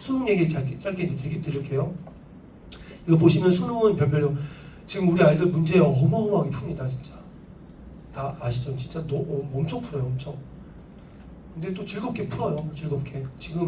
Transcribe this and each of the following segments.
수능 얘기 짧게 이제 드릴게요. 이거 보시면 수능은 별별로 지금 우리 아이들 문제 어마어마하게 풉니다. 진짜 다 아시죠? 진짜 엄청 풀어요. 엄청. 근데 또 즐겁게 풀어요. 즐겁게. 지금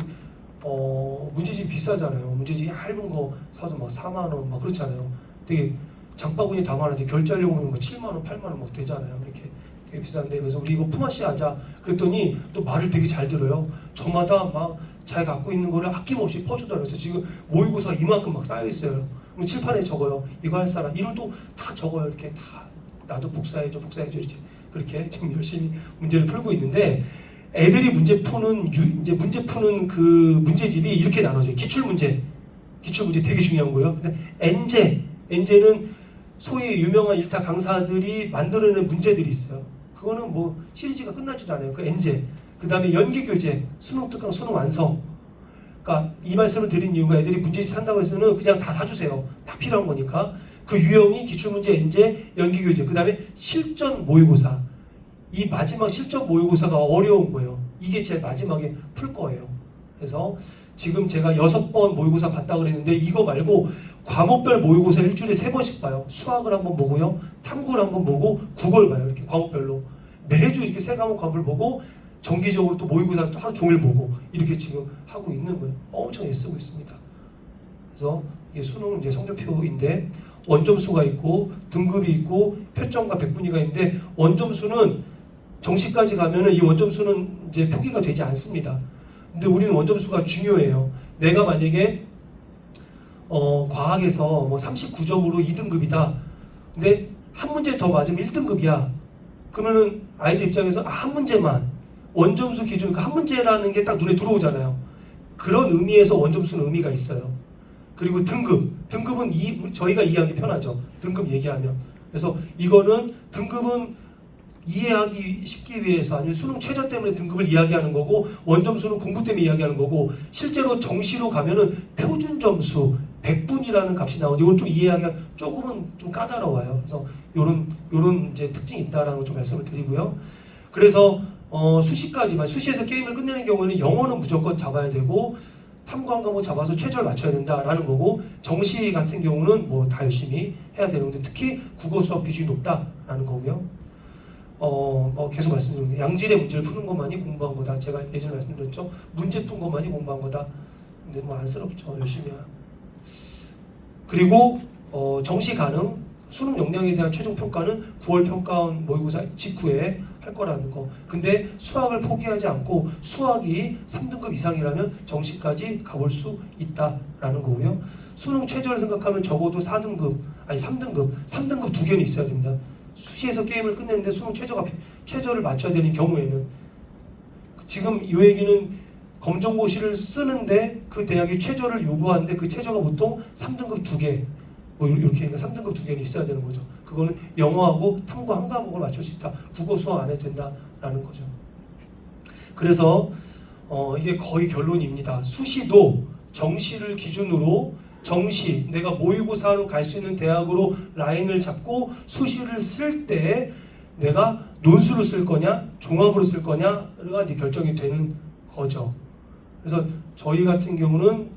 문제집이 비싸잖아요. 문제집이 얇은 거 사도 막 4만 원 막 그렇잖아요. 되게 장바구니 담아놨는데 결제하려고 하면 뭐 7만 원, 8만 원 막 되잖아요. 이렇게 되게 비싼데 그래서 우리 이거 품앗이 하자 그랬더니 또 말을 되게 잘 들어요. 저마다 막 자기 갖고 있는 거를 아낌없이 퍼주더라고요. 그래서 지금 모의고사가 이만큼 막 쌓여 있어요. 그럼 칠판에 적어요. 이거 할 사람 이름도 다 적어요. 이렇게 다 나도 복사해줘 이렇게 그렇게 지금 열심히 문제를 풀고 있는데 애들이 문제 푸는 그 문제집이 이렇게 나눠져요. 기출 문제 되게 중요한 거예요. 근데 엔제는 소위 유명한 일타 강사들이 만들어내는 문제들이 있어요. 그거는 뭐 시리즈가 끝나지도 않아요. 그 엔제. 그 다음에 연기교재, 수능 특강, 수능 완성. 그러니까 이 말씀을 드린 이유가 애들이 문제집 산다고 했으면 그냥 다 사주세요. 다 필요한 거니까. 그 유형이 기출문제, 엔제, 연기교재. 그 다음에 실전 모의고사. 이 마지막 실전 모의고사가 어려운 거예요. 이게 제일 마지막에 풀 거예요. 그래서 지금 제가 6번 모의고사 봤다고 그랬는데 이거 말고 과목별 모의고사 일주일에 3번씩 봐요. 수학을 한번 보고요. 탐구를 한번 보고 국어를 봐요. 이렇게 과목별로. 매주 이렇게 3과목 과목을 보고 정기적으로 또 모의고사 또 하루 종일 보고 이렇게 지금 하고 있는 거예요. 엄청 애쓰고 있습니다. 그래서 이게 수능 이제 성적표인데 원점수가 있고 등급이 있고 표점과 백분위가 있는데 원점수는 정시까지 가면은 이 원점수는 이제 표기가 되지 않습니다. 근데 우리는 원점수가 중요해요. 내가 만약에 과학에서 뭐 39점으로 2등급이다. 근데 한 문제 더 맞으면 1등급이야. 그러면은 아이들 입장에서 한 문제만 원점수 기준 한 문제라는 게 딱 눈에 들어오잖아요. 그런 의미에서 원점수는 의미가 있어요. 그리고 등급은 저희가 이해하기 편하죠. 등급 얘기하면. 그래서 이거는 등급은 이해하기 쉽기 위해서 아니면 수능 최저 때문에 등급을 이야기하는 거고 원점수는 공부 때문에 이야기하는 거고 실제로 정시로 가면은 표준 점수 100분이라는 값이 나오는데 이건 좀 이해하기가 조금은 좀 까다로워요. 그래서 요런 이제 특징이 있다라는 걸 좀 말씀을 드리고요. 그래서 수시까지만 수시에서 게임을 끝내는 경우에는 영어는 무조건 잡아야 되고 탐구 한 과목 잡아서 최저를 맞춰야 된다라는 거고 정시 같은 경우는 뭐 다 열심히 해야 되는데 특히 국어 수학 비중이 높다라는 거고요. 계속 말씀드리는데 양질의 문제를 푸는 것만이 공부한 거다. 제가 예전에 말씀드렸죠. 문제 푼 것만이 공부한 거다. 근데 뭐 안쓰럽죠. 열심히 하. 그리고 정시 가능 수능 역량에 대한 최종 평가는 9월 평가원 모의고사 직후에 할 거라는 거. 근데 수학을 포기하지 않고 수학이 3등급 이상이라면 정시까지 가볼 수 있다라는 거고요. 수능 최저를 생각하면 적어도 4등급, 아니 3등급 2개는 있어야 됩니다. 수시에서 게임을 끝냈는데 수능 최저를 맞춰야 되는 경우에는 지금 이 얘기는 검정고시를 쓰는데 그 대학이 최저를 요구하는데 그 최저가 보통 3등급 2개 뭐 이렇게 3등급 2개는 있어야 되는 거죠. 그거는 영어하고 탐구 한 과목을 맞출 수 있다. 국어 수학 안 해도 된다라는 거죠. 그래서 이게 거의 결론입니다. 수시도 정시를 기준으로 정시 내가 모의고사로 갈 수 있는 대학으로 라인을 잡고 수시를 쓸 때 내가 논술로 쓸 거냐 종합으로 쓸 거냐가 이제 결정이 되는 거죠. 그래서 저희 같은 경우는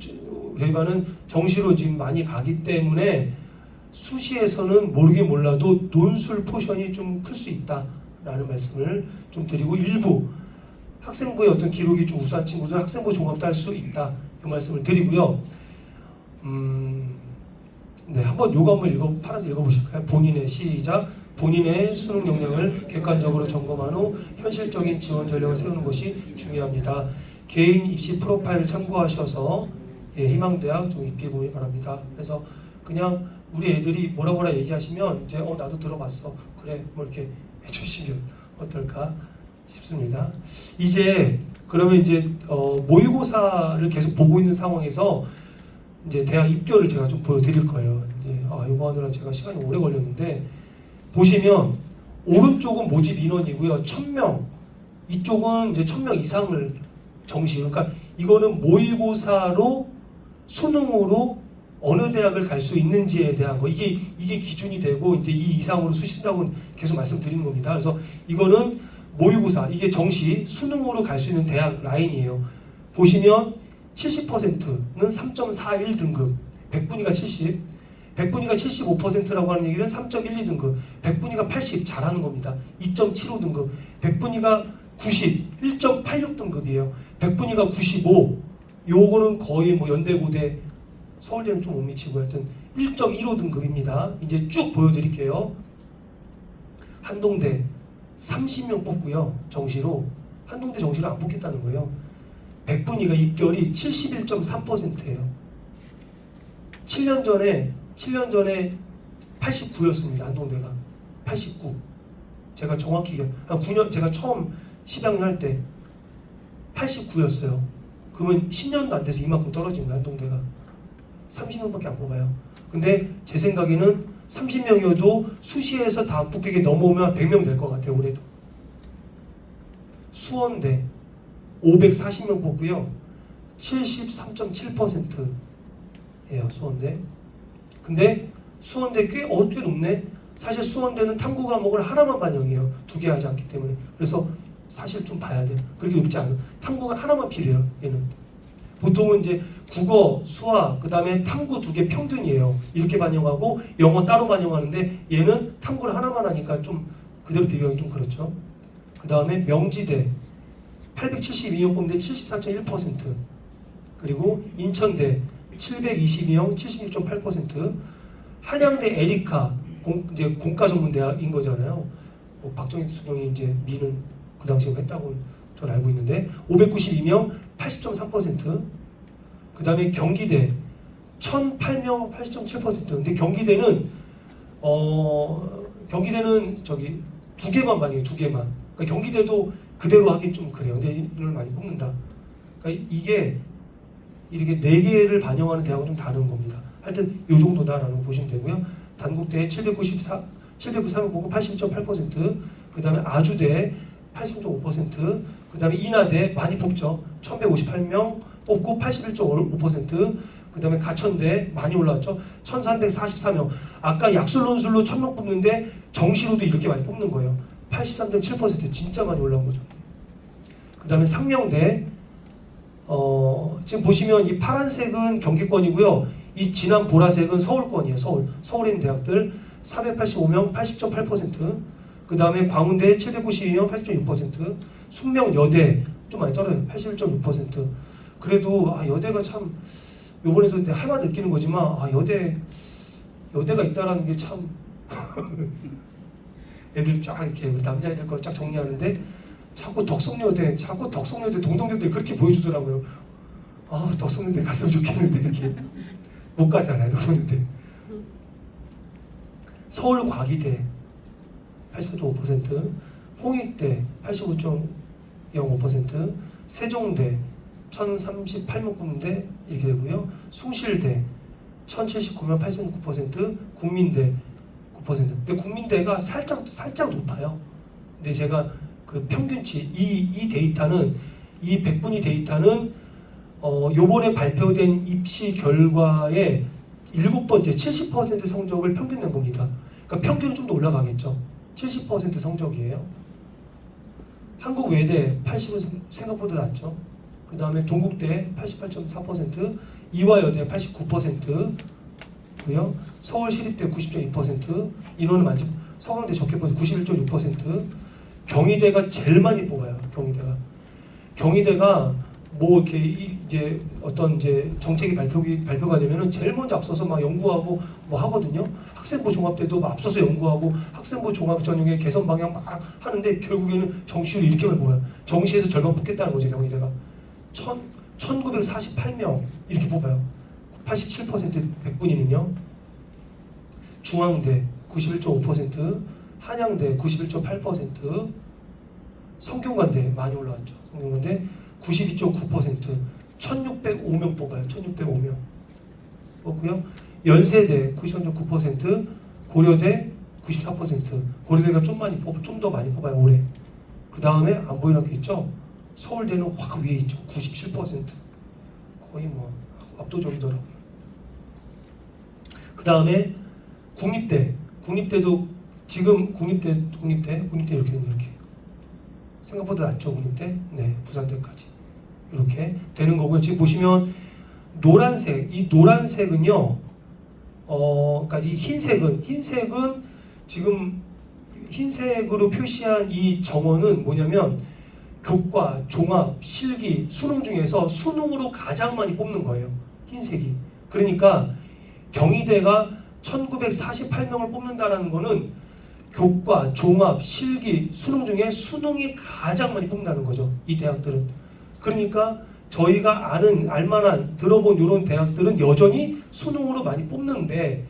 저희 반은 정시로 지금 많이 가기 때문에 수시에서는 모르긴 몰라도 논술 포션이 좀 클 수 있다라는 말씀을 좀 드리고 일부 학생부의 어떤 기록이 좀 우수한 친구들 학생부 종합도 할 수 있다 이 말씀을 드리고요. 네, 한번 요거 한번 팔아서 읽어보실까요? 본인의 수능 역량을 객관적으로 점검한 후 현실적인 지원 전략을 세우는 것이 중요합니다. 개인 입시 프로파일을 참고하셔서 희망대학 좀 입기 보기 바랍니다. 그래서 그냥 우리 애들이 뭐라 얘기하시면 이제 나도 들어봤어 그래 뭐 이렇게 해주시면 어떨까 싶습니다. 이제 그러면 이제 모의고사를 계속 보고 있는 상황에서 이제 대학 입결을 제가 좀 보여드릴 거예요. 이제 이거 하느라 제가 시간이 오래 걸렸는데 보시면 오른쪽은 모집 인원이고요. 1000명 이쪽은 이제 1000명 이상을 정시 그러니까 이거는 모의고사로 수능으로 어느 대학을 갈 수 있는지에 대한 거 이게 기준이 되고 이제 이 이상으로 수시다고 계속 말씀드리는 겁니다. 그래서 이거는 모의고사 이게 정시 수능으로 갈 수 있는 대학 라인이에요. 보시면 70%는 3.41 등급, 100분위가 70, 100분위가 75%라고 하는 얘기는 3.12 등급, 100분위가 80 잘하는 겁니다. 2.75 등급, 100분위가 90, 1.86 등급이에요. 100분위가 95, 요거는 거의 뭐 연대고대, 서울대는 좀 못 미치고 하여튼 1.15 등급입니다. 이제 쭉 보여드릴게요. 한동대 30명 뽑고요. 정시로. 한동대 정시로 안 뽑겠다는 거예요. 100분위가 입결이 71.3%예요. 7년 전에 89였습니다. 한동대가 89. 제가 정확히 한 9년 제가 처음 10학년 할 때 89였어요. 그러면 10년도 안 돼서 이만큼 떨어진 거예요. 한동대가 30명밖에 안 뽑아요. 근데 제 생각에는 30명이어도 수시에서 다 합격객이 넘어오면 100명 될 것 같아요. 올해도. 수원대 540명 뽑고요. 73.7%예요. 수원대. 근데 수원대 꽤 높네. 사실 수원대는 탐구 과목을 하나만 반영해요. 2개 하지 않기 때문에. 그래서 사실 좀 봐야 돼요. 그렇게 높지 않아요. 탐구가 하나만 필요해요. 얘는. 보통은 이제 국어, 수학, 그 다음에 탐구 2개 평균이에요. 이렇게 반영하고 영어 따로 반영하는데 얘는 탐구를 하나만 하니까 좀 그대로 비교하기 좀 그렇죠. 그 다음에 명지대 872명 뽑는데 74.1%, 그리고 인천대 722명 76.8%, 한양대 에리카 이제 공과 전문 대학인 거잖아요. 박정희 대통령이 이제 미는 그 당시에 했다고 저는 알고 있는데 592명 80.3%, 그 다음에 경기대 1008명 80.7%. 근데 경기대는 저기 2개만 반영해요. 2개만. 그러니까 경기대도 그대로 하긴 좀 그래요. 근데 이걸 많이 뽑는다. 그러니까 이게 이렇게 4개를 반영하는 대학은 좀 다른 겁니다. 하여튼 이 정도다라는 거 보시면 되고요. 단국대 793명 보고 81.8%, 그 다음에 아주대 80.5%, 그 다음에 인하대 많이 뽑죠. 1158명 뽑고 81.5%, 그 다음에 가천대 많이 올라왔죠. 1344명. 아까 약술론술로 1000명 뽑는데 정시로도 이렇게 많이 뽑는 거예요. 83.7%, 진짜 많이 올라온 거죠. 그 다음에 상명대 지금 보시면 이 파란색은 경기권이고요. 이 진한 보라색은 서울권이에요. 서울에 있는 대학들 485명 80.8%, 그 다음에 광운대 792명 80.6%, 숙명여대 좀 많이 떨어져요. 81.6%. 그래도 여대가 참 요번에도 해마 느끼는 거지만 여대가 있다라는 게 참 애들 쫙 이렇게 우리 남자애들 걸 쫙 정리하는데 자꾸 덕성여대 동덕여대 그렇게 보여주더라고요. 덕성여대 갔으면 좋겠는데 이렇게 못 가잖아요. 덕성여대. 서울과기대 85.5%, 홍익대 85.05%, 세종대 1038명 뽑는데 이렇게 되고요. 숭실대 1079명 86.9%, 국민대 9%. 근데 국민대가 살짝 높아요. 근데 제가 그 평균치 이 데이터는 이 100분위 데이터는 요번에 발표된 입시 결과의 7번째 70% 성적을 평균 낸 겁니다. 그러니까 평균은 좀 더 올라가겠죠. 70% 성적이에요. 한국외대 80은 생각보다 낮죠. 그 다음에 동국대 88.4%, 이화여대 89%고요. 서울시립대 90.2%, 인원은 많죠. 서강대 적게 뽑아서 91.6%, 경희대가 제일 많이 뽑아요. 경희대가 뭐 이렇게 이제 어떤 이제 정책이 발표가 되면은 제일 먼저 앞서서 막 연구하고 뭐 하거든요. 학생부 종합대도 막 앞서서 연구하고 학생부 종합 전형의 개선 방향 막 하는데 결국에는 정시로 이렇게만 뽑아요. 정시에서 절반 뽑겠다는 거죠. 경희대가 1948명 이렇게 뽑아요. 87% 100분위는요. 중앙대 91.5%, 한양대 91.8%, 성균관대 많이 올라왔죠. 성균관대 92.9%, 1605명 뽑아요. 1605명 뽑고요. 연세대 93.9%, 고려대 94%. 고려대가 좀 더 많이 뽑아요. 올해. 그 다음에 안 보이는 게 있죠. 서울대는 확 위에 있죠. 97%. 거의 뭐 압도적이더라고요. 그 다음에 국립대도 지금 국립대 이렇게 생각보다 낮죠. 국립대. 네, 부산대까지. 이렇게 되는 거고요. 지금 보시면 노란색, 이 노란색은요, 그러니까 이 흰색은 지금 흰색으로 표시한 이 정원은 뭐냐면 교과, 종합, 실기, 수능 중에서 수능으로 가장 많이 뽑는 거예요. 흰색이. 그러니까 경희대가 1948명을 뽑는다라는 거는 교과, 종합, 실기, 수능 중에 수능이 가장 많이 뽑는다는 거죠. 이 대학들은. 그러니까 저희가 알만한, 들어본 이런 대학들은 여전히 수능으로 많이 뽑는데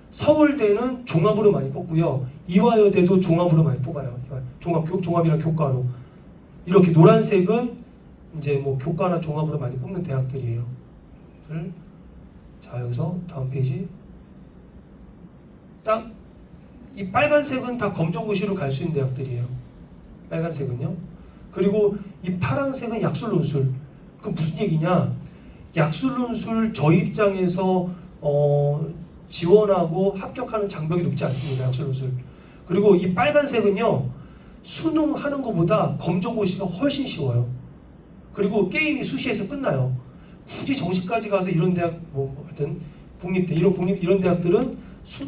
서울대는 종합으로 많이 뽑고요. 이화여대도 종합으로 많이 뽑아요. 종합이랑 교과로. 이렇게 노란색은 이제 뭐 교과나 종합으로 많이 뽑는 대학들이에요. 자, 여기서 다음 페이지. 딱 이 빨간색은 다 검정고시로 갈 수 있는 대학들이에요. 빨간색은요. 그리고 이 파란색은 약술논술. 그럼 무슨 얘기냐? 약술논술 저희 입장에서 지원하고 합격하는 장벽이 높지 않습니다. 약술논술. 그리고 이 빨간색은요. 수능하는 것보다 검정고시가 훨씬 쉬워요. 그리고 게임이 수시에서 끝나요. 굳이 정시까지 가서 이런 대학, 하여튼 국립대, 이런 대학들은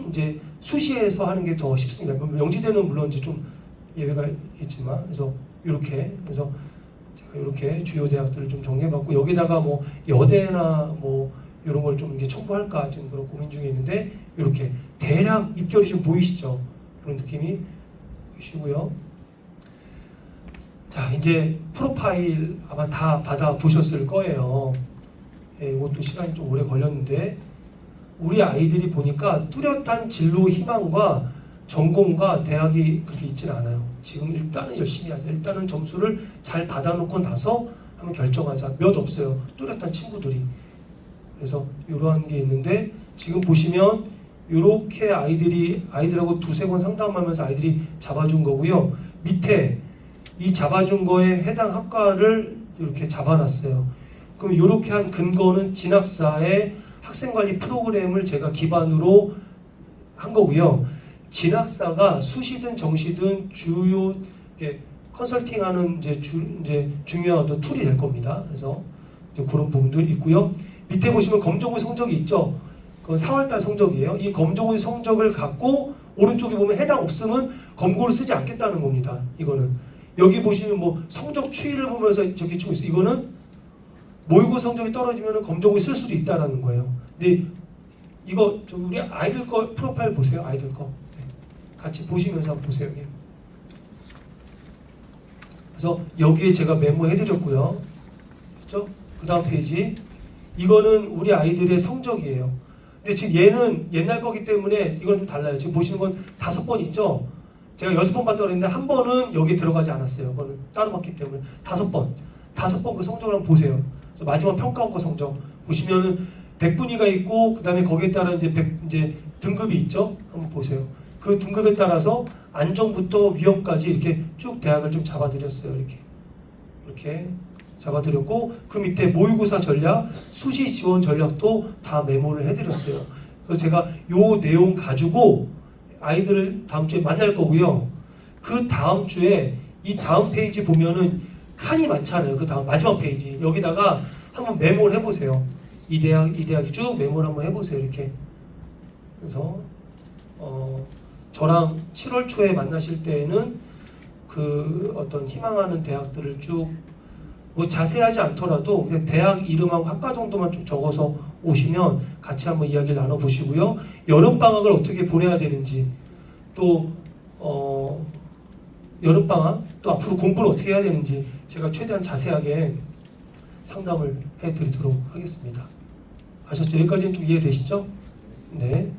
이제 수시에서 하는 게 더 쉽습니다. 영지대는 물론 이제 좀 예외가 있겠지만, 그래서 그래서 제가 이렇게 주요 대학들을 좀 정리해봤고, 여기다가 뭐 여대나 뭐 이런 걸 좀 이게 첨부할까 지금 그런 고민 중에 있는데, 이렇게 대략 입결이 좀 보이시죠? 그런 느낌이 보이시고요. 자, 이제 프로파일 아마 다 받아 보셨을 거예요. 예, 이것도 시간이 좀 오래 걸렸는데, 우리 아이들이 보니까 뚜렷한 진로 희망과 전공과 대학이 그렇게 있지는 않아요. 지금 일단은 열심히 하자. 일단은 점수를 잘 받아놓고 나서 한번 결정하자. 몇 없어요. 뚜렷한 친구들이. 그래서 이러한 게 있는데, 지금 보시면 이렇게 아이들하고 두세 번 상담하면서 아이들이 잡아준 거고요. 밑에 이 잡아준 거에 해당 학과를 이렇게 잡아놨어요. 그럼 이렇게 한 근거는 진학사의 학생관리 프로그램을 제가 기반으로 한 거고요. 진학사가 수시든 정시든 주요 컨설팅하는 이제 중요한 어떤 툴이 될 겁니다. 그래서 이제 그런 부분들 있고요. 밑에 보시면 검정고시 성적이 있죠. 그건 4월달 성적이에요. 이 검정고시 성적을 갖고 오른쪽에 보면 해당 없으면 검고를 쓰지 않겠다는 겁니다. 이거는 여기 보시면 뭐 성적 추이를 보면서 저기 치고 있어요. 이거는 모의고 성적이 떨어지면 검정고시 쓸 수도 있다는 거예요. 근데 이거 좀 우리 아이들 거 프로파일 보세요. 아이들 거 같이 보시면서 한번 보세요. 그래서 여기에 제가 메모해드렸고요. 그렇죠? 그 다음 페이지. 이거는 우리 아이들의 성적이에요. 근데 지금 얘는 옛날 거기 때문에 이건 좀 달라요. 지금 보시는 건 5번 있죠? 제가 6번 봤다고 그랬는데 한 번은 여기 들어가지 않았어요. 그거는 따로 봤기 때문에 5번 그 성적을 한번 보세요. 그래서 마지막 평가원과 성적 보시면은 100분위가 있고 그 다음에 거기에 따라 이제 등급이 있죠. 한번 보세요. 그 등급에 따라서 안정부터 위험까지 이렇게 쭉 대학을 좀 잡아드렸어요. 이렇게 잡아드렸고 그 밑에 모의고사 전략, 수시 지원 전략도 다 메모를 해드렸어요. 그래서 제가 요 내용 가지고 아이들을 다음 주에 만날 거고요. 그 다음 주에 이 다음 페이지 보면은 칸이 많잖아요. 그 다음 마지막 페이지 여기다가 한번 메모를 해보세요. 이 대학이 쭉 메모를 한번 해보세요. 이렇게. 그래서 저랑 7월 초에 만나실 때에는 그 어떤 희망하는 대학들을 쭉 뭐 자세하지 않더라도 그냥 대학 이름하고 학과 정도만 쭉 적어서 오시면 같이 한번 이야기를 나눠보시고요. 여름방학을 어떻게 보내야 되는지 또 여름방학 또 앞으로 공부를 어떻게 해야 되는지 제가 최대한 자세하게 상담을 해드리도록 하겠습니다. 아셨죠? 여기까지는 좀 이해되시죠? 네.